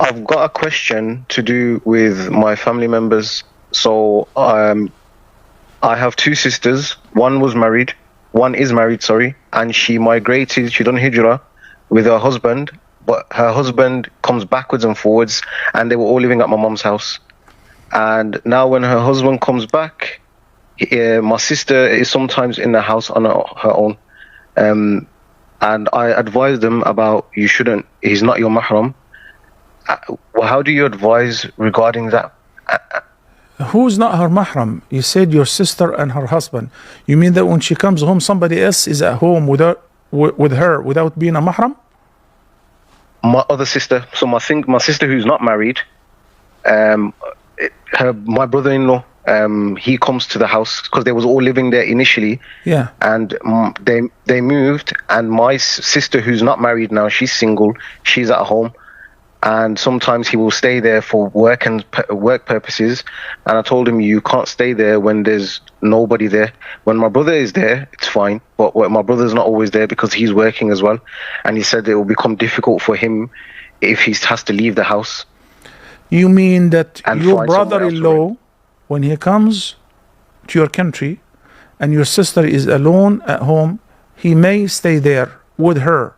I've got a question to do with my family members. So, I have two sisters. One is married, sorry, and she done hijrah with her husband, but her husband comes backwards and forwards, and they were all living at my mom's house. And now when her husband comes back, my sister is sometimes in the house on her own. And I advise them about he's not your mahram. Well, how do you advise regarding that? Who's not her mahram? You said your sister and her husband. You mean that when she comes home, somebody else is at home with her without being a mahram? My other sister, so my sister who's not married, my brother-in-law, he comes to the house because they was all living there initially. Yeah. And they moved, and my sister who's not married now, she's single, she's at home. And sometimes he will stay there for work purposes. And I told him, you can't stay there when there's nobody there. When my brother is there, it's fine. But when my brother's not always there because he's working as well. And he said it will become difficult for him if he has to leave the house. You mean that your brother-in-law, when he comes to your country and your sister is alone at home, he may stay there with her,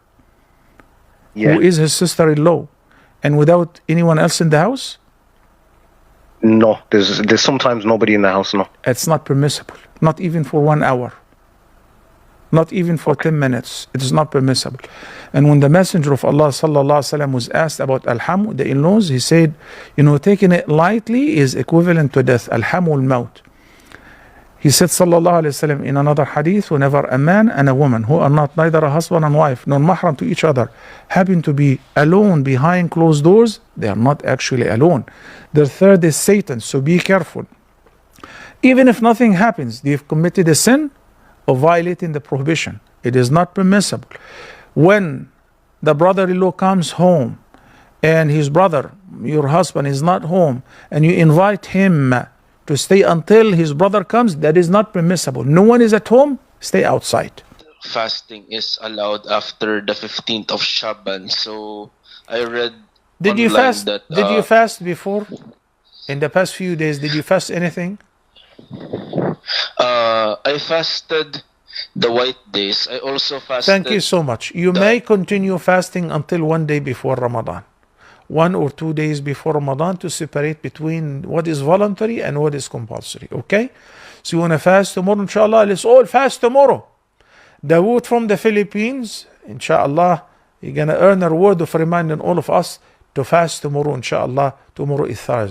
who is his sister-in-law, and without anyone else in the house? No, there's sometimes nobody in the house, no. It's not permissible, not even for 1 hour, not even for 10 minutes. It is not permissible. And when the Messenger of Allah sallallahu alaihi wasallam was asked about al-hamu, the in-laws, he said, taking it lightly is equivalent to death. Al-hamu al-maut. He said sallallahu alaihi wasallam in another hadith, whenever a man and a woman who are not neither a husband and wife nor mahram to each other happen to be alone behind closed doors, they are not actually alone. The third is Satan, so be careful. Even if nothing happens, they've committed a sin of violating the prohibition. It is not permissible. When the brother-in-law comes home and his brother, your husband, is not home, and you invite him to stay until his brother comes, that is not permissible. No one is at home, stay outside. Fasting is allowed after the 15th of Sha'ban. So I read Did you fast before? In the past few days, did you fast anything? I fasted the white days. I also fasted. Thank you so much. You may continue fasting until 1 day before Ramadan. 1 or 2 days before Ramadan, to separate between what is voluntary and what is compulsory. Okay? So you want to fast tomorrow, inshallah? Let's all fast tomorrow. Dawood from the Philippines, inshallah, you're going to earn a reward of reminding all of us to fast tomorrow, inshallah. Tomorrow is Thursday.